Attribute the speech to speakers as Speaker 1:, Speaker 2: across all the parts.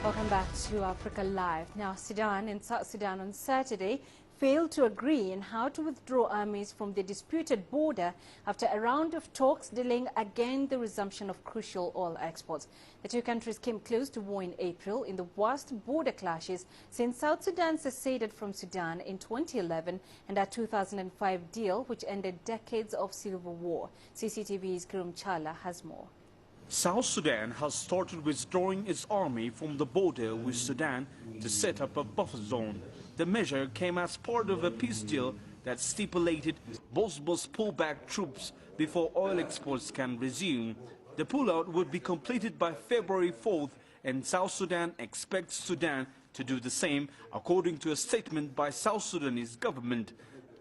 Speaker 1: Welcome back to Africa Live. Now, Sudan and South Sudan on Saturday failed to agree on how to withdraw armies from the disputed border after a round of talks delaying again the resumption of crucial oil exports. The two countries came close to war in April in the worst border clashes since South Sudan seceded from Sudan in 2011 and a 2005 deal which ended decades of civil war. CCTV's Kurum Chala has more.
Speaker 2: South Sudan has started withdrawing its army from the border with Sudan to set up a buffer zone. The measure came as part of a peace deal that stipulated both must pull back troops before oil exports can resume. The pullout would be completed by February 4th, and South Sudan expects Sudan to do the same, according to a statement by South Sudanese government.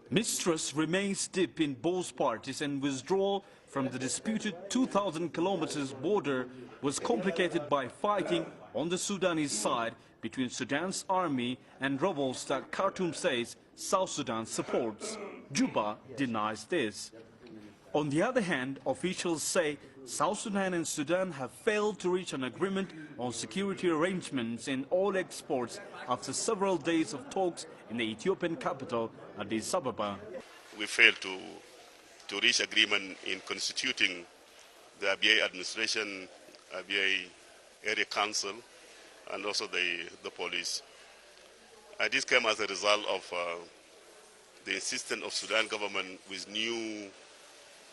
Speaker 2: Mistrust remains deep in both parties, and withdrawal from the disputed 2,000 kilometers border was complicated by fighting on the Sudanese side between Sudan's army and rebels that Khartoum says South Sudan supports. Juba denies this. On the other hand, officials say South Sudan and Sudan have failed to reach an agreement on security arrangements in oil exports after several days of talks in the Ethiopian capital, Addis Ababa.
Speaker 3: We failed to reach agreement in constituting the ABA administration, ABA area council, and also the police. This came as a result of the insistence of Sudan government with new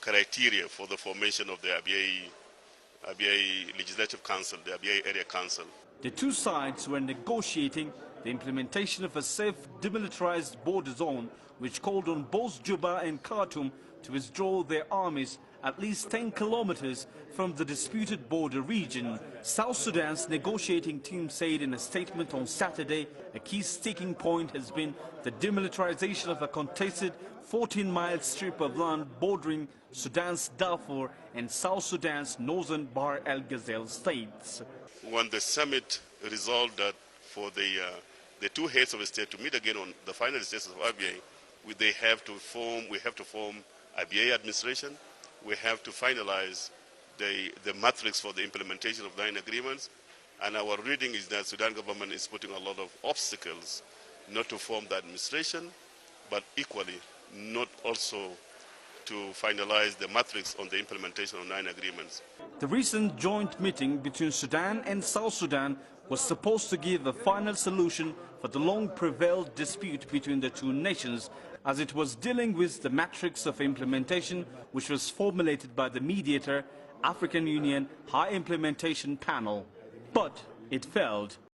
Speaker 3: criteria for the formation of the ABA Legislative Council, the ABA Area Council.
Speaker 2: The two sides were negotiating the implementation of a safe demilitarized border zone, which called on both Juba and Khartoum to withdraw their armies at least 10 kilometers from the disputed border region. South Sudan's negotiating team said in a statement on Saturday a key sticking point has been the demilitarization of a contested 14-mile strip of land bordering Sudan's Darfur and South Sudan's northern Bahr el-Ghazal states.
Speaker 3: When the summit resolved that for the two heads of the state to meet again on the final status of ABA, we have to form ABA administration. We have to finalize the matrix for the implementation of 9 agreements. And our reading is that Sudan government is putting a lot of obstacles not to form the administration, but equally not also to finalize the matrix on the implementation of 9 agreements.
Speaker 2: The recent joint meeting between Sudan and South Sudan was supposed to give a final solution for the long-prevailed dispute between the two nations, as it was dealing with the matrix of implementation which was formulated by the mediator, African Union High Implementation Panel. But it failed.